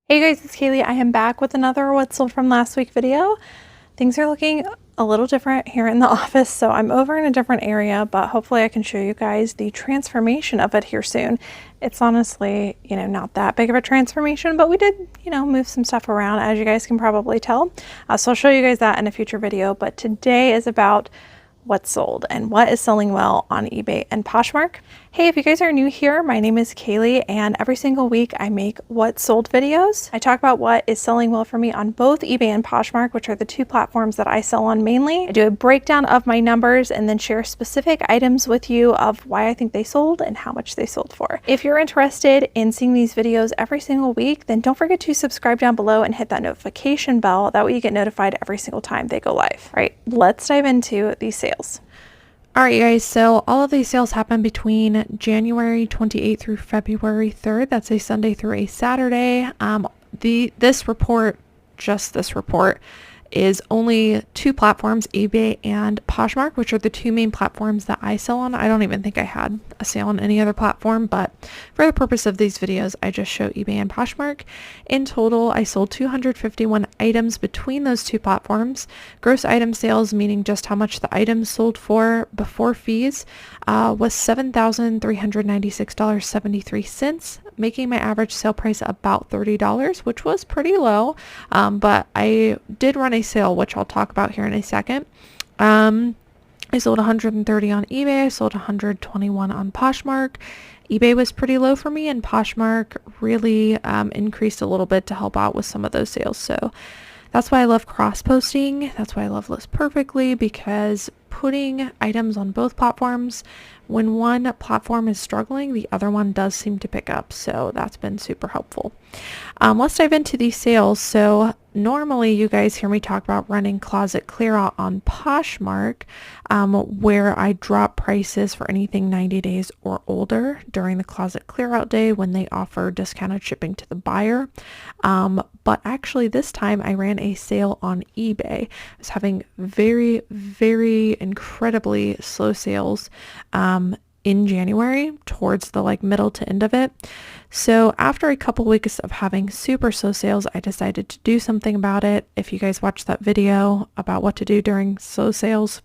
Hey guys, it's Kaylee. I am back with another What Sold from Last Week video. Things are looking a little different here in the office, so I'm over in a different area, but hopefully I can show you guys the transformation of it here soon. It's honestly, not that big of a transformation, but we did, move some stuff around, as you guys can probably tell. So I'll show you guys that in a future video, but today is about what's sold and what is selling well on eBay and Poshmark. Hey, if you guys are new here, my name is Kaylee, and every single week I make what sold videos. I talk about what is selling well for me on both eBay and Poshmark, which are the two platforms that I sell on mainly. I do a breakdown of my numbers and then share specific items with you of why I think they sold and how much they sold for. If you're interested in seeing these videos every single week, then don't forget to subscribe down below and hit that notification bell. That way you get notified every single time they go live. All right, let's dive into these sales. All right, you guys, so all of these sales happen between January 28th through February 3rd. That's a Sunday through a Saturday. This report, is only two platforms, eBay and Poshmark, which are the two main platforms that I sell on. I don't even think I had a sale on any other platform, but for the purpose of these videos, I just show eBay and Poshmark. In total, I sold 251 items between those two platforms. Gross item sales, meaning just how much the items sold for before fees, was $7,396.73, making my average sale price about $30, which was pretty low, but I did run a sale, which I'll talk about here in a second. I sold 130 on eBay. I sold 121 on Poshmark. eBay was pretty low for me, and Poshmark really increased a little bit to help out with some of those sales. So that's why I love cross-posting. That's why I love List Perfectly, because putting items on both platforms, when one platform is struggling, the other one does seem to pick up. So that's been super helpful. Let's dive into these sales. So normally you guys hear me talk about running closet clear out on Poshmark, where I drop prices for anything 90 days or older during the closet clear out day when they offer discounted shipping to the buyer. But actually this time I ran a sale on eBay. I was having very, very incredibly slow sales in January towards the middle to end of it. So after a couple weeks of having super slow sales, I decided to do something about it. If you guys watched that video about what to do during slow sales,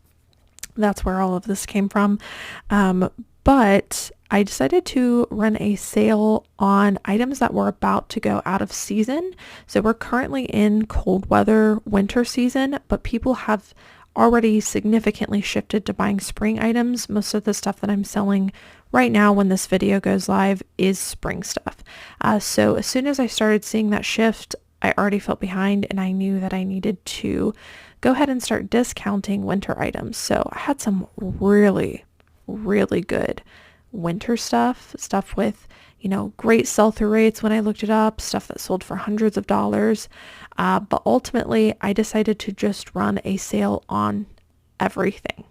that's where all of this came from. But I decided to run a sale on items that were about to go out of season. So we're currently in cold weather winter season, but people have already significantly shifted to buying spring items. Most of the stuff that I'm selling right now when this video goes live is spring stuff. So as soon as I started seeing that shift, I already felt behind, and I knew that I needed to go ahead and start discounting winter items. So I had some really, really good winter stuff with great sell-through rates when I looked it up, stuff that sold for hundreds of dollars. But ultimately, I decided to just run a sale on everything.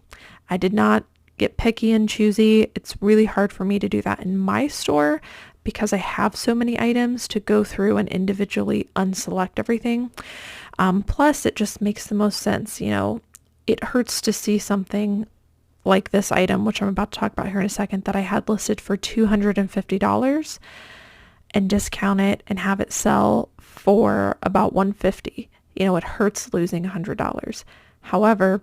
I did not get picky and choosy. It's really hard for me to do that in my store because I have so many items to go through and individually unselect everything. Plus, it just makes the most sense. It hurts to see something like this item, which I'm about to talk about here in a second, that I had listed for $250 and discount it and have it sell for about $150. It hurts losing $100. However,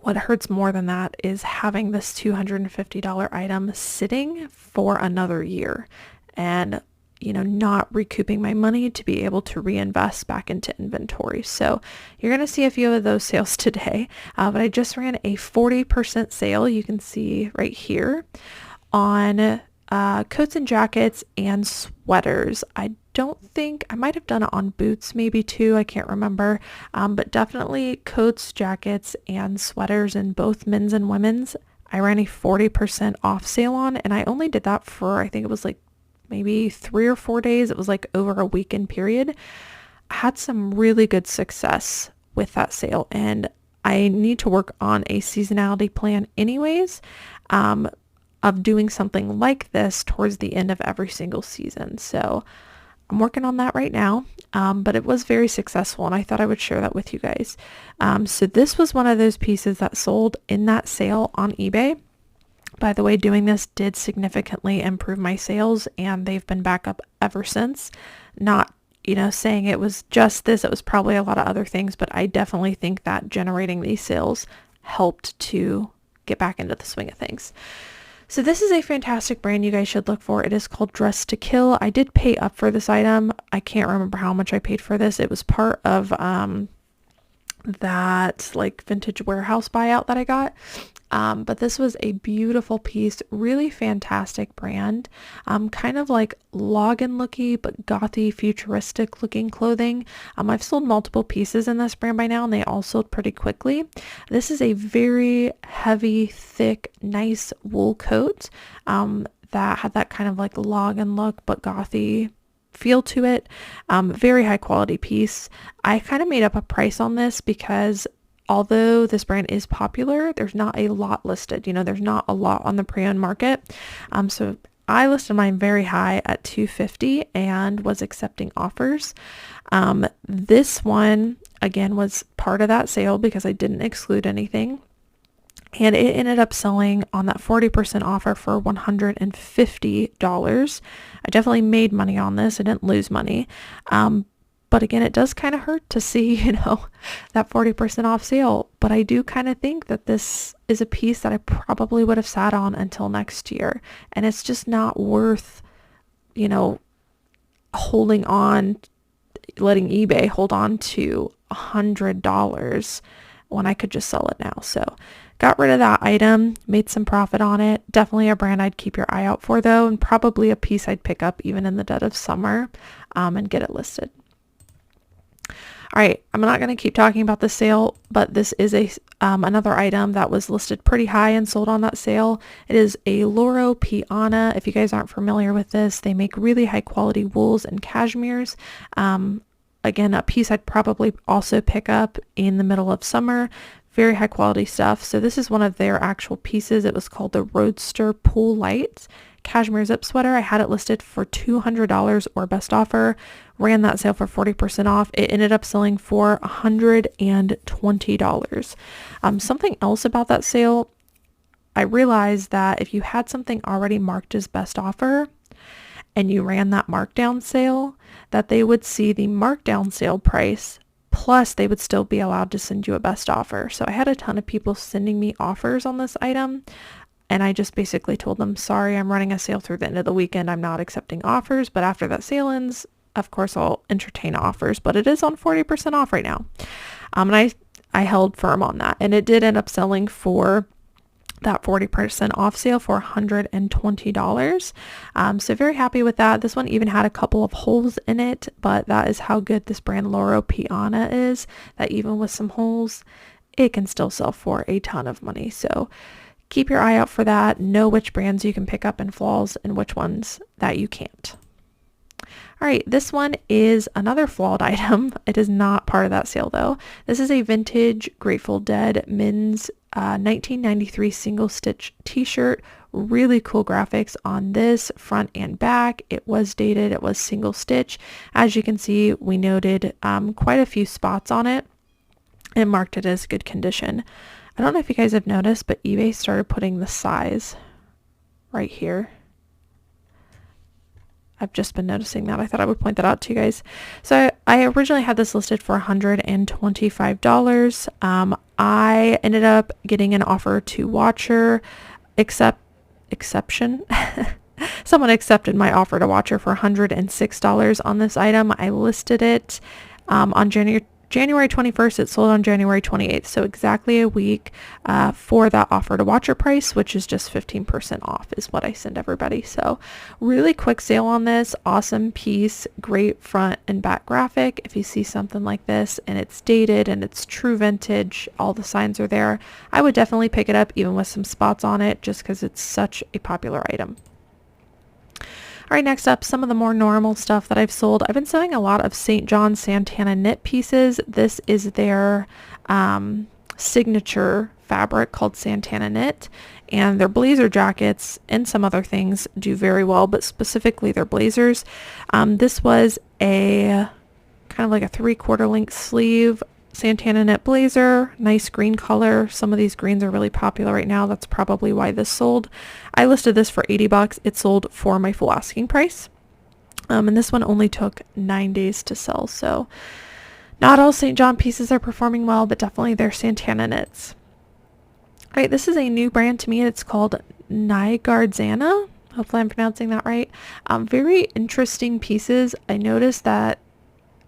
what hurts more than that is having this $250 item sitting for another year and not recouping my money to be able to reinvest back into inventory. So you're going to see a few of those sales today, but I just ran a 40% sale. You can see right here on coats and jackets and sweaters. I might have done it on boots maybe too. I can't remember, but definitely coats, jackets, and sweaters in both men's and women's. I ran a 40% off sale on, and I only did that for, I think it was maybe 3 or 4 days. It was over a weekend period. I had some really good success with that sale, and I need to work on a seasonality plan anyways, of doing something like this towards the end of every single season. So I'm working on that right now, but it was very successful, and I thought I would share that with you guys. So this was one of those pieces that sold in that sale on eBay. By the way, doing this did significantly improve my sales, and they've been back up ever since. Not saying it was just this. It was probably a lot of other things, but I definitely think that generating these sales helped to get back into the swing of things. So this is a fantastic brand you guys should look for. It is called Dress to Kill. I did pay up for this item. I can't remember how much I paid for this. It was part of that like vintage warehouse buyout that I got. But this was a beautiful piece, really fantastic brand, kind of like login looky, but gothy, futuristic looking clothing. I've sold multiple pieces in this brand by now, and they all sold pretty quickly. This is a very heavy, thick, nice wool coat, that had that kind of like login look, but gothy feel to it. Very high quality piece. I kind of made up a price on this because although this brand is popular, there's not a lot listed. There's not a lot on the pre-owned market. So I listed mine very high at $250 and was accepting offers. This one, again, was part of that sale because I didn't exclude anything. And it ended up selling on that 40% offer for $150. I definitely made money on this. I didn't lose money. But again, it does kind of hurt to see, that 40% off sale. But I do kind of think that this is a piece that I probably would have sat on until next year. And it's just not worth, holding on, letting eBay hold on to $100 when I could just sell it now. So got rid of that item, made some profit on it. Definitely a brand I'd keep your eye out for though, and probably a piece I'd pick up even in the dead of summer, and get it listed. All right, I'm not going to keep talking about the sale, but this is another item that was listed pretty high and sold on that sale. It is a Loro Piana. If you guys aren't familiar with this, they make really high quality wools and cashmeres. Again, a piece I'd probably also pick up in the middle of summer. Very high quality stuff. So this is one of their actual pieces. It was called the Roadster Pool Light cashmere zip sweater. I had it listed for $200 or best offer. Ran that sale for 40% off. It ended up selling for $120. Something else about that sale, I realized that if you had something already marked as best offer and you ran that markdown sale, that they would see the markdown sale price, plus they would still be allowed to send you a best offer. So I had a ton of people sending me offers on this item, and I just basically told them, sorry, I'm running a sale through the end of the weekend. I'm not accepting offers, but after that sale ends, of course, I'll entertain offers, but it is on 40% off right now. And I held firm on that, and it did end up selling for that 40% off sale for $120. So very happy with that. This one even had a couple of holes in it, but that is how good this brand Loro Piana is, that even with some holes, it can still sell for a ton of money. So keep your eye out for that. Know which brands you can pick up in flaws and which ones that you can't. All right, this one is another flawed item. It is not part of that sale though. This is a vintage Grateful Dead men's 1993 single stitch t-shirt. Really cool graphics on this front and back. It was dated. It was single stitch. As you can see, we noted quite a few spots on it and marked it as good condition. I don't know if you guys have noticed, but eBay started putting the size right here. I've just been noticing that. I thought I would point that out to you guys. So I originally had this listed for $125. I ended up getting an offer to Watcher, exception. Someone accepted my offer to Watcher for $106 on this item. I listed it on January 21st. It sold on January 28th. So exactly a week for that offer to Watcher price, which is just 15% off is what I send everybody. So really quick sale on this. Awesome piece. Great front and back graphic. If you see something like this and it's dated and it's true vintage, all the signs are there, I would definitely pick it up even with some spots on it just because it's such a popular item. All right, next up, some of the more normal stuff that I've sold. I've been selling a lot of St. John Santana knit pieces. This is their signature fabric called Santana knit, and their blazer jackets and some other things do very well, but specifically their blazers. This was a kind of like a 3/4 length sleeve Santana knit blazer, nice green color. Some of these greens are really popular right now. That's probably why this sold. I listed this for $80. It sold for my full asking price. And this one only took 9 days to sell. So not all St. John pieces are performing well, but definitely their Santana knits. All right, this is a new brand to me. It's called Nygardzana. Hopefully I'm pronouncing that right. Very interesting pieces. I noticed that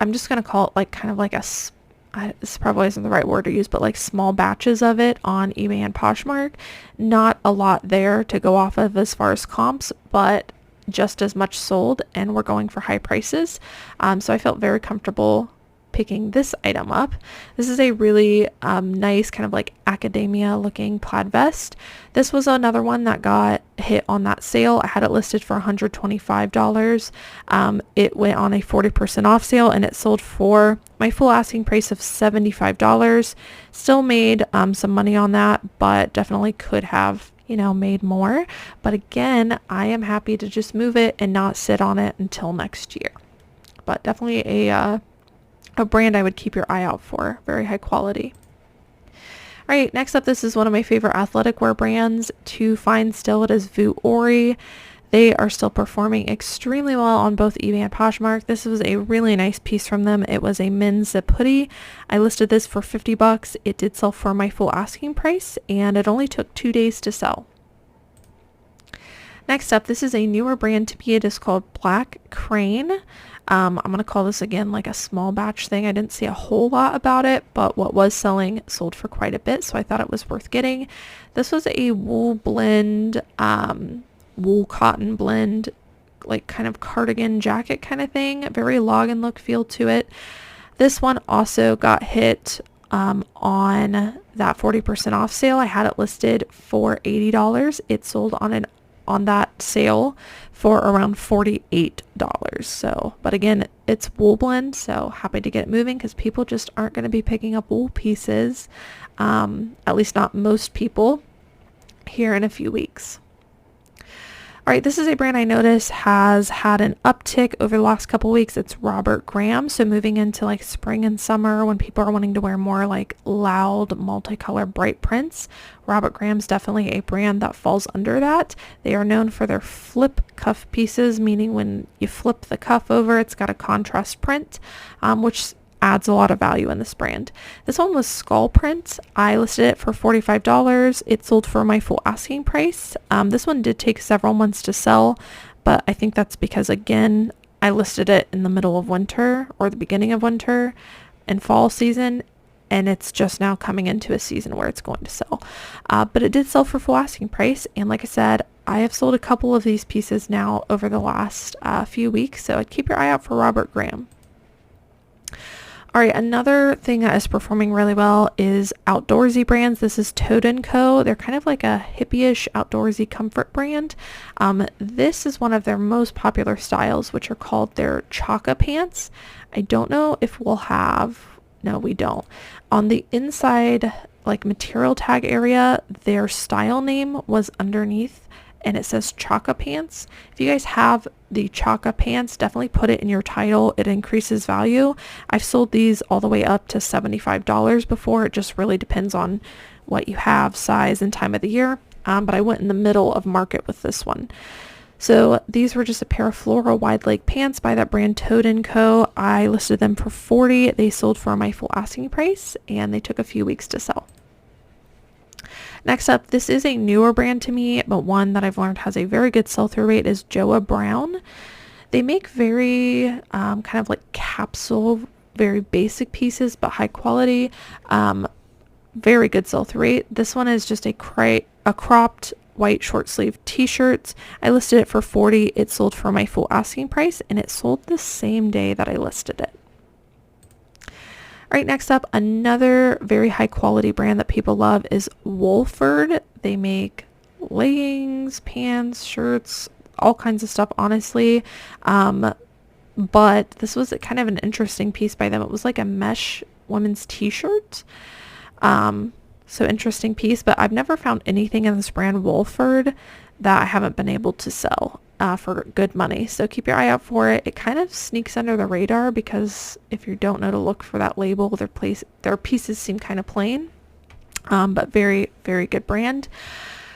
I'm just going to call it like kind of like this probably isn't the right word to use, but like small batches of it on eBay and Poshmark. Not a lot there to go off of as far as comps, but just as much sold, and we're going for high prices. So I felt very comfortable picking this item up. This is a really nice kind of like academia looking plaid vest. This was another one that got hit on that sale. I had it listed for $125. It went on a 40% off sale and it sold for my full asking price of $75. Still made some money on that, but definitely could have, you know, made more. But again, I am happy to just move it and not sit on it until next year. But definitely a brand I would keep your eye out for. Very high quality. All right, next up, this is one of my favorite athletic wear brands to find still. It is Vuori. They are still performing extremely well on both eBay and Poshmark. This was a really nice piece from them. It was a men's zip hoodie. I listed this for $50. It did sell for my full asking price, and it only took 2 days to sell. Next up, this is a newer brand to me. It is called Black Crane. I'm going to call this again like a small batch thing. I didn't see a whole lot about it, but what was selling sold for quite a bit, so I thought it was worth getting. This was a wool blend, wool cotton blend, like kind of cardigan jacket kind of thing. Very login look feel to it. This one also got hit on that 40% off sale. I had it listed for $80. It sold on that sale for around $48. So, but again, it's wool blend, so happy to get it moving because people just aren't going to be picking up wool pieces, at least not most people, here in a few weeks. All right, this is a brand I noticed has had an uptick over the last couple weeks. It's Robert Graham. So moving into like spring and summer when people are wanting to wear more like loud, multicolor, bright prints, Robert Graham's definitely a brand that falls under that. They are known for their flip cuff pieces, meaning when you flip the cuff over, it's got a contrast print, which adds a lot of value in this brand. This one was skull print. I listed it for $45. It sold for my full asking price. This one did take several months to sell, but I think that's because, again, I listed it in the middle of winter or the beginning of winter and fall season, and it's just now coming into a season where it's going to sell. But it did sell for full asking price, and like I said, I have sold a couple of these pieces now over the last few weeks, so I'd keep your eye out for Robert Graham. All right, another thing that is performing really well is outdoorsy brands. This is Toad & Co. They're kind of like a hippie-ish outdoorsy comfort brand. This is one of their most popular styles, which are called their Chaka pants. I don't know if we'll have, no, we don't. On the inside, like material tag area, their style name was underneath, and it says Chaka pants. If you guys have the Chaka pants, definitely put it in your title. It increases value. I've sold these all the way up to $75 before. It just really depends on what you have, size, and time of the year. But I went in the middle of market with this one. So these were just a pair of floral wide leg pants by that brand Toad & Co. I listed them for $40. They sold for my full asking price, and they took a few weeks to sell. Next up, this is a newer brand to me, but one that I've learned has a very good sell-through rate, is Joa Brown. They make very kind of like capsule, very basic pieces, but high quality. Very good sell-through rate. This one is just a cropped white short sleeve t-shirt. I listed it for $40. It sold for my full asking price, and it sold the same day that I listed it. All right, next up, another very high quality brand that people love is Wolford. They make leggings, pants, shirts, all kinds of stuff, honestly. But this was kind of an interesting piece by them. It was like a mesh women's t-shirt. So interesting piece, but I've never found anything in this brand Wolford that I haven't been able to sell for good money. So keep your eye out for it. It kind of sneaks under the radar because if you don't know to look for that label, their pieces seem kind of plain, but very, very good brand.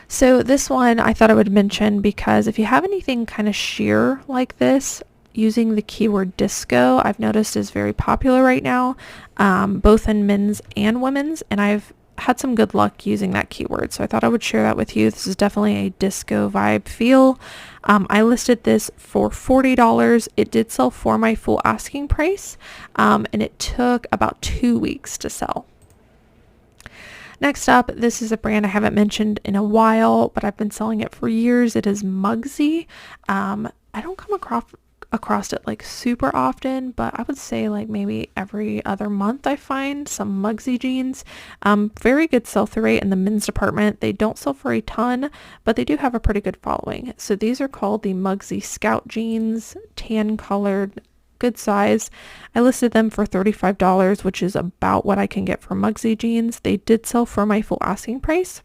So this one I thought I would mention because if you have anything kind of sheer like this, using the keyword disco, I've noticed is very popular right now, both in men's and women's, and I've had some good luck using that keyword, so I thought I would share that with you. This is definitely a disco vibe feel. I listed this for $40. It did sell for my full asking price, and it took about 2 weeks to sell. Next up, this is a brand I haven't mentioned in a while, but I've been selling it for years. It is Mugsy. I don't come across it like super often, but I would say like maybe every other month I find some Mugsy jeans. Very good sell-through rate in the men's department. They don't sell for a ton, but they do have a pretty good following. So these are called the Mugsy Scout jeans, tan colored, good size. I listed them for $35, which is about what I can get for Mugsy jeans. They did sell for my full asking price.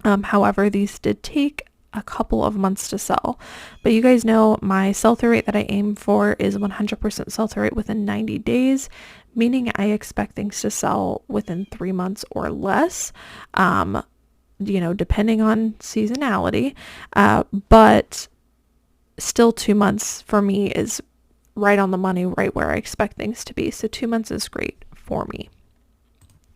However, these did take a couple of months to sell, but you guys know my sell-through rate that I aim for is 100% sell-through rate within 90 days, meaning I expect things to sell within 3 months or less, depending on seasonality, but still 2 months for me is right on the money, right where I expect things to be. So 2 months is great for me.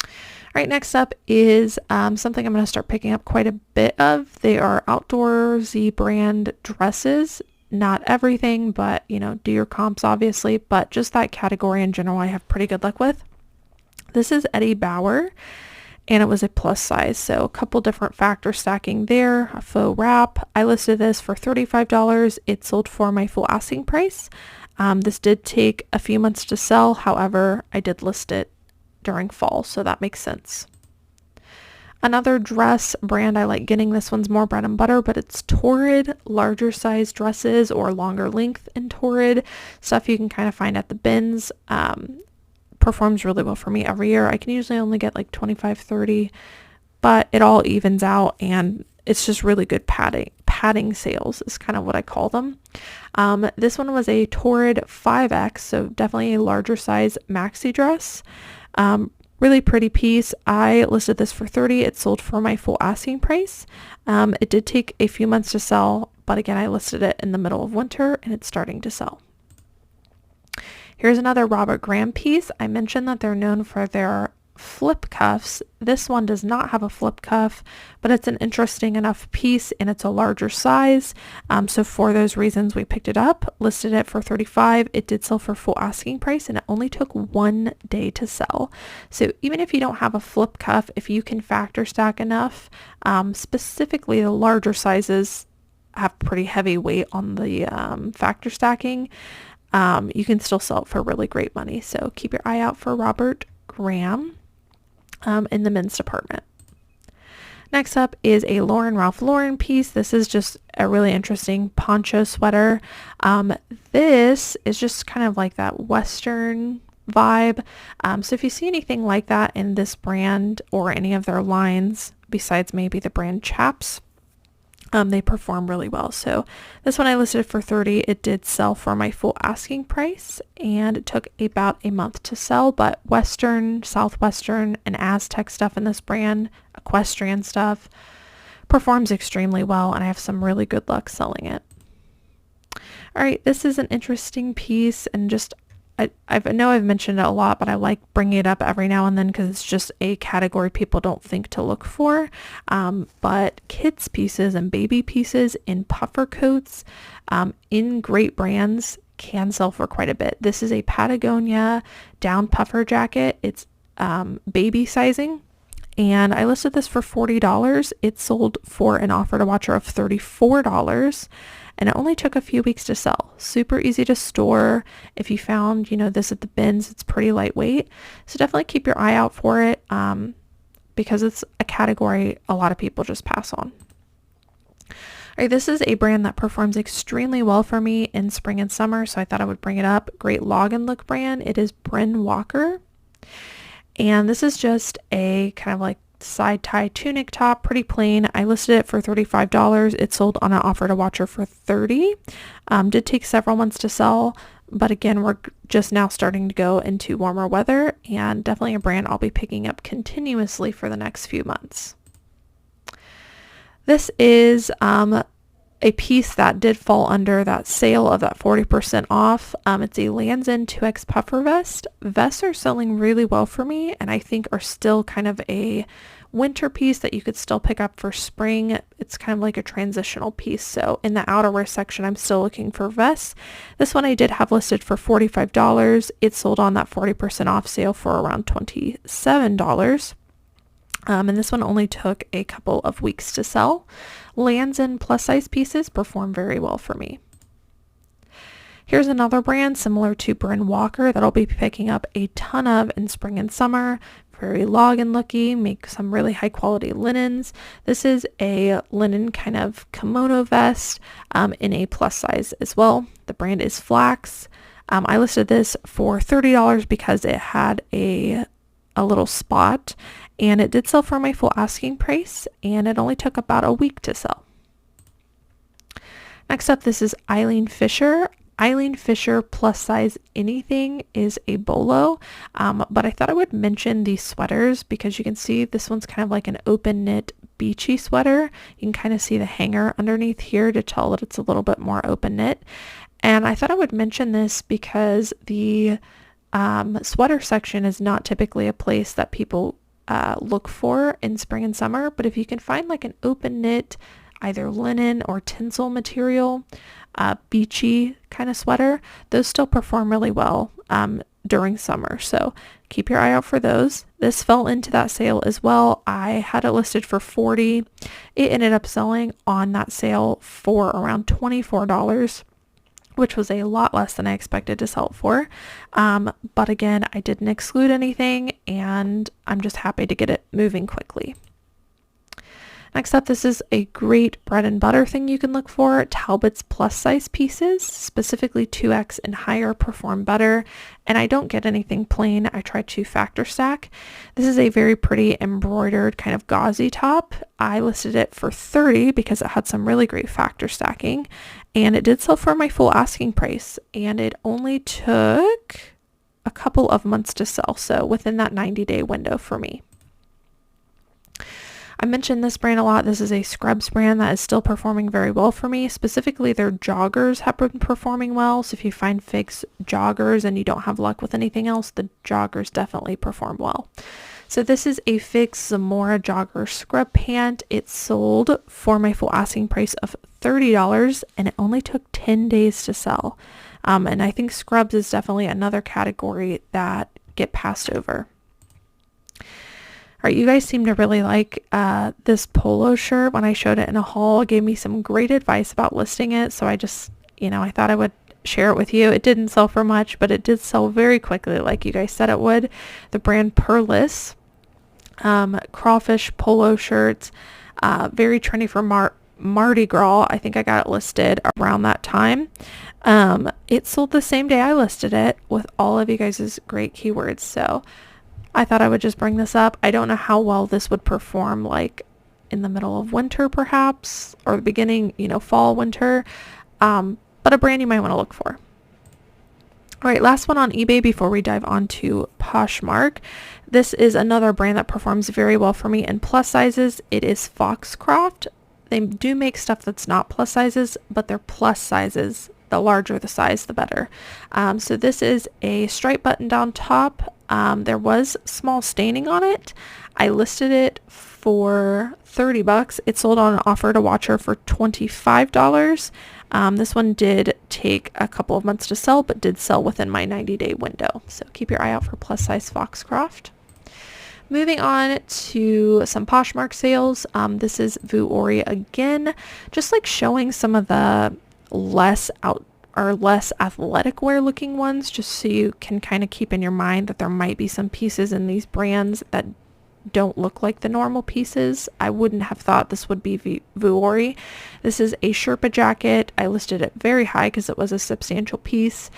All right, next up is something I'm going to start picking up quite a bit of. They are outdoorsy brand dresses. Not everything, but do your comps obviously, but just that category in general I have pretty good luck with. This is Eddie Bauer, and it was a plus size, so a couple different factor stacking there. A faux wrap. I listed this for $35. It sold for my full asking price. This did take a few months to sell. However, I did list it during fall, so that makes sense. Another dress brand I like getting, this one's more bread and butter, but it's Torrid, larger size dresses or longer length in Torrid. Stuff you can kind of find at the bins. Performs really well for me every year. I can usually only get like 25, 30, but it all evens out, and it's just really good padding sales is kind of what I call them. This one was a Torrid 5X, so definitely a larger size maxi dress. Really pretty piece. I listed this for $30. It sold for my full asking price. It did take a few months to sell, but again, I listed it in the middle of winter and it's starting to sell. Here's another Robert Graham piece. I mentioned that they're known for their flip cuffs. This one does not have a flip cuff, but it's an interesting enough piece and it's a larger size. So for those reasons we picked it up, listed it for $35. It did sell for full asking price and it only took 1 day to sell. So even if you don't have a flip cuff, if you can factor stack enough, specifically the larger sizes have pretty heavy weight on the factor stacking, you can still sell it for really great money. So keep your eye out for Robert Graham in the men's department. Next up is a Ralph Lauren piece. This is just a really interesting poncho sweater. This is just kind of like that Western vibe. So if you see anything like that in this brand or any of their lines, besides maybe the brand Chaps, they perform really well. So this one I listed for $30. It did sell for my full asking price and it took about a month to sell, but Western, Southwestern, and Aztec stuff in this brand, equestrian stuff, performs extremely well, and I have some really good luck selling it. All right, this is an interesting piece, and just I know I've mentioned it a lot, but I like bringing it up every now and then because it's just a category people don't think to look for. But kids pieces and baby pieces in puffer coats in great brands can sell for quite a bit. This is a Patagonia down puffer jacket. It's baby sizing. And I listed this for $40. It sold for an offer to watcher of $34. And it only took a few weeks to sell. Super easy to store. If you found, this at the bins, it's pretty lightweight. So definitely keep your eye out for it because it's a category a lot of people just pass on. All right, this is a brand that performs extremely well for me in spring and summer, so I thought I would bring it up. Great log and look brand. It is Bryn Walker. And this is just a kind of like side tie tunic top, pretty plain. I listed it for $35. It sold on an offer to watcher for $30. Did take several months to sell, but again, we're just now starting to go into warmer weather, and definitely a brand I'll be picking up continuously for the next few months. This is a piece that did fall under that sale of that 40% off. It's a Lands End 2X puffer vest. Vests are selling really well for me, and I think are still kind of a winter piece that you could still pick up for spring. It's kind of like a transitional piece. So in the outerwear section, I'm still looking for vests. This one I did have listed for $45. It sold on that 40% off sale for around $27. And this one only took a couple of weeks to sell. Lands End plus size pieces perform very well for me. Here's another brand similar to Bryn Walker that I'll be picking up a ton of in spring and summer. Very login looking, make some really high quality linens. This is a linen kind of kimono vest in a plus size as well. The brand is Flax. I listed this for $30 because it had a little spot, and it did sell for my full asking price, and it only took about a week to sell. Next up, this is Eileen Fisher. Eileen Fisher plus size anything is a bolo, but I thought I would mention these sweaters because you can see this one's kind of like an open knit beachy sweater. You can kind of see the hanger underneath here to tell that it's a little bit more open knit. And I thought I would mention this because the sweater section is not typically a place that people look for in spring and summer, but if you can find like an open knit, either linen or tinsel material, beachy kind of sweater, those still perform really well during summer. So keep your eye out for those. This fell into that sale as well. I had it listed for $40. It ended up selling on that sale for around $24, which was a lot less than I expected to sell it for. But again, I didn't exclude anything, and I'm just happy to get it moving quickly. Next up, this is a great bread and butter thing you can look for. Talbot's plus size pieces, specifically 2X and higher, perform better. And I don't get anything plain. I try to factor stack. This is a very pretty embroidered kind of gauzy top. I listed it for $30 because it had some really great factor stacking. And it did sell for my full asking price. And it only took a couple of months to sell. So within that 90-day window for me. I mentioned this brand a lot. This is a scrubs brand that is still performing very well for me. Specifically, their joggers have been performing well. So if you find fix joggers and you don't have luck with anything else, the joggers definitely perform well. So this is a fix Zamora jogger scrub pant. It sold for my full asking price of $30, and it only took 10 days to sell. And I think scrubs is definitely another category that get passed over. All right, you guys seem to really like this polo shirt. When I showed it in a haul, it gave me some great advice about listing it. So I just, I thought I would share it with you. It didn't sell for much, but it did sell very quickly like you guys said it would. The brand Perlis, crawfish polo shirts, very trendy for Mardi Gras. I think I got it listed around that time. It sold the same day I listed it with all of you guys' great keywords. So I thought I would just bring this up. I don't know how well this would perform like in the middle of winter perhaps, or the beginning, fall, winter, but a brand you might want to look for. All right, last one on eBay before we dive on to Poshmark. This is another brand that performs very well for me in plus sizes. It is Foxcroft. They do make stuff that's not plus sizes, but they're plus sizes. The larger the size, the better. So this is a striped button-down top. There was small staining on it. I listed it for $30. It sold on an offer to watcher for $25. This one did take a couple of months to sell, but did sell within my 90-day window. So keep your eye out for plus size Foxcroft. Moving on to some Poshmark sales. This is Vuori again, just like showing some of the less athletic wear looking ones, just so you can kind of keep in your mind that there might be some pieces in these brands that don't look like the normal pieces. I wouldn't have thought this would be Vuori. This is a Sherpa jacket. I listed it very high because it was a substantial piece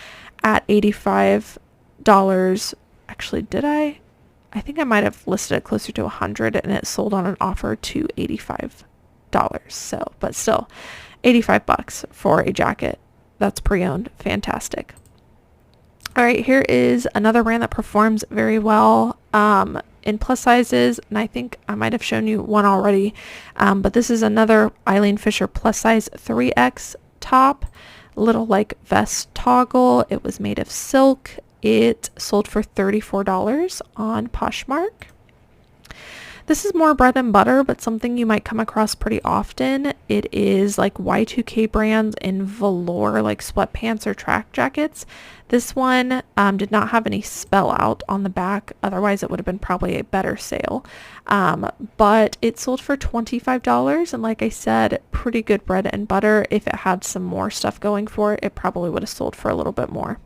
at $85. Actually, did I? I think I might have listed it closer to $100, and it sold on an offer to $85. So, but still, $85 for a jacket that's pre-owned. Fantastic. All right, here is another brand that performs very well. in plus sizes, and I think I might have shown you one already, but this is another Eileen Fisher plus size 3X top, little like vest toggle. It was made of silk. It sold for $34 on Poshmark. This is more bread and butter, but something you might come across pretty often. It is like Y2K brands in velour, like sweatpants or track jackets. This one did not have any spell out on the back. Otherwise, it would have been probably a better sale. But it sold for $25. And like I said, pretty good bread and butter. If it had some more stuff going for it, it probably would have sold for a little bit more.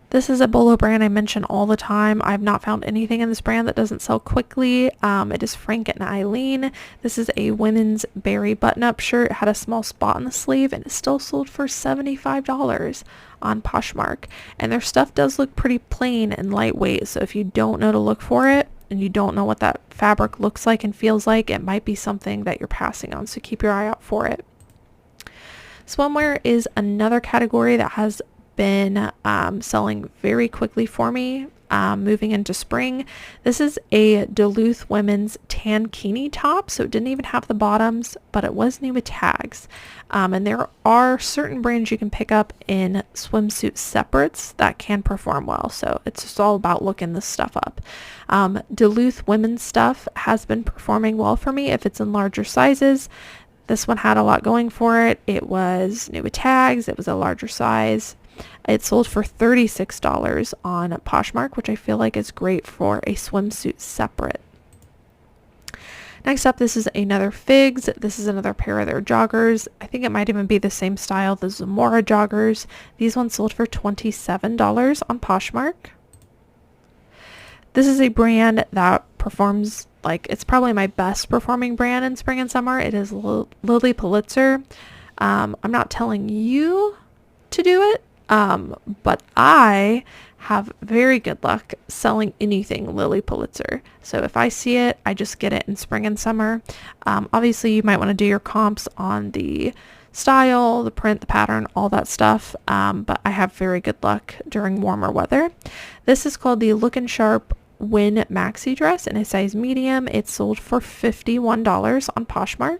This is a Bolo brand I mention all the time. I've not found anything in this brand that doesn't sell quickly. It is Frank and Eileen. This is a women's berry button-up shirt. It had a small spot in the sleeve, and it still sold for $75 on Poshmark. And their stuff does look pretty plain and lightweight, so if you don't know to look for it, and you don't know what that fabric looks like and feels like, it might be something that you're passing on, so keep your eye out for it. Swimwear is another category that has been selling very quickly for me moving into spring. This is a Duluth women's tankini top, so it didn't even have the bottoms, but it was new with tags. And there are certain brands you can pick up in swimsuit separates that can perform well, so it's just all about looking this stuff up. Duluth women's stuff has been performing well for me if it's in larger sizes. This one had a lot going for it. It was new with tags. It was a larger size. It sold for $36 on Poshmark, which I feel like is great for a swimsuit separate. Next up, this is another Figs. This is another pair of their joggers. I think it might even be the same style, the Zamora joggers. These ones sold for $27 on Poshmark. This is a brand that performs, like, it's probably my best performing brand in spring and summer. It is Lilly Pulitzer. I'm not telling you to do it. But I have very good luck selling anything Lilly Pulitzer. So if I see it, I just get it in spring and summer. Obviously you might want to do your comps on the style, the print, the pattern, all that stuff. But I have very good luck during warmer weather. This is called the Lookin' Sharp Win Maxi Dress in a size medium. It sold for $51 on Poshmark.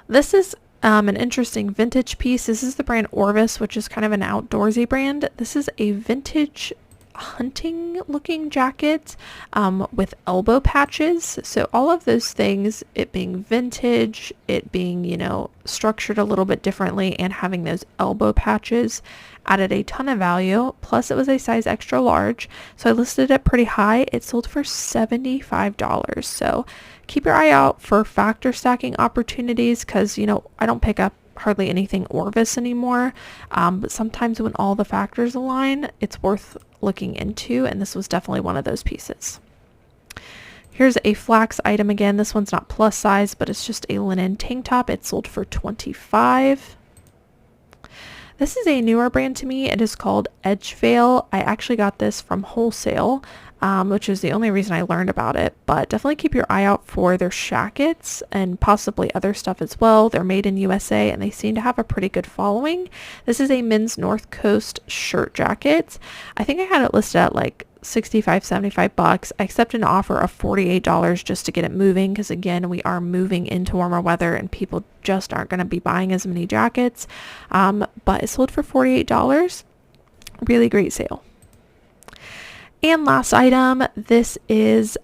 This is an interesting vintage piece. This is the brand Orvis, which is kind of an outdoorsy brand. This is a vintage hunting looking jacket with elbow patches. So all of those things, it being vintage, it being, you know, structured a little bit differently, and having those elbow patches added a ton of value. Plus it was a size extra large, so I listed it pretty high. It sold for $75. So keep your eye out for factor stacking opportunities, because, you know, I don't pick up hardly anything Orvis anymore, but sometimes when all the factors align, it's worth looking into, and this was definitely one of those pieces. Here's a flax item again. This one's not plus size, but it's just a linen tank top. It sold for $25. This is a newer brand to me. It is called Edgeveil. I actually got this from wholesale, which is the only reason I learned about it, but definitely keep your eye out for their shackets and possibly other stuff as well. They're made in USA and they seem to have a pretty good following. This is a men's North Coast shirt jacket. I think I had it listed at like $65-$75. I accepted an offer of $48 just to get it moving, because again, we are moving into warmer weather and people just aren't going to be buying as many jackets, but it sold for $48. Really great sale. And last item, this is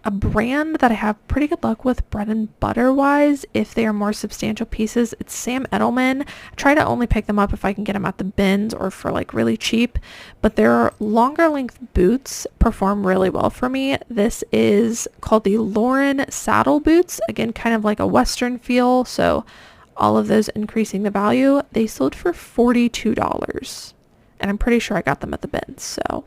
a brand that I have pretty good luck with bread and butter wise if they are more substantial pieces. It's Sam Edelman. I try to only pick them up if I can get them at the bins or for like really cheap, but their longer length boots perform really well for me. This is called the Lauren saddle boots, again kind of like a western feel, so all of those increasing the value. They sold for $42. And I'm pretty sure I got them at the bins. So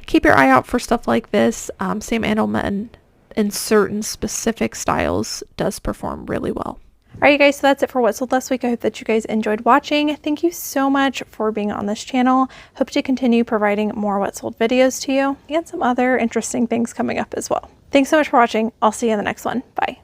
keep your eye out for stuff like this. Sam Edelman in certain specific styles does perform really well. All right, you guys, so that's it for what sold last week. I hope that you guys enjoyed watching. Thank you so much for being on this channel. Hope to continue providing more what sold videos to you and some other interesting things coming up as well. Thanks so much for watching. I'll see you in the next one. Bye.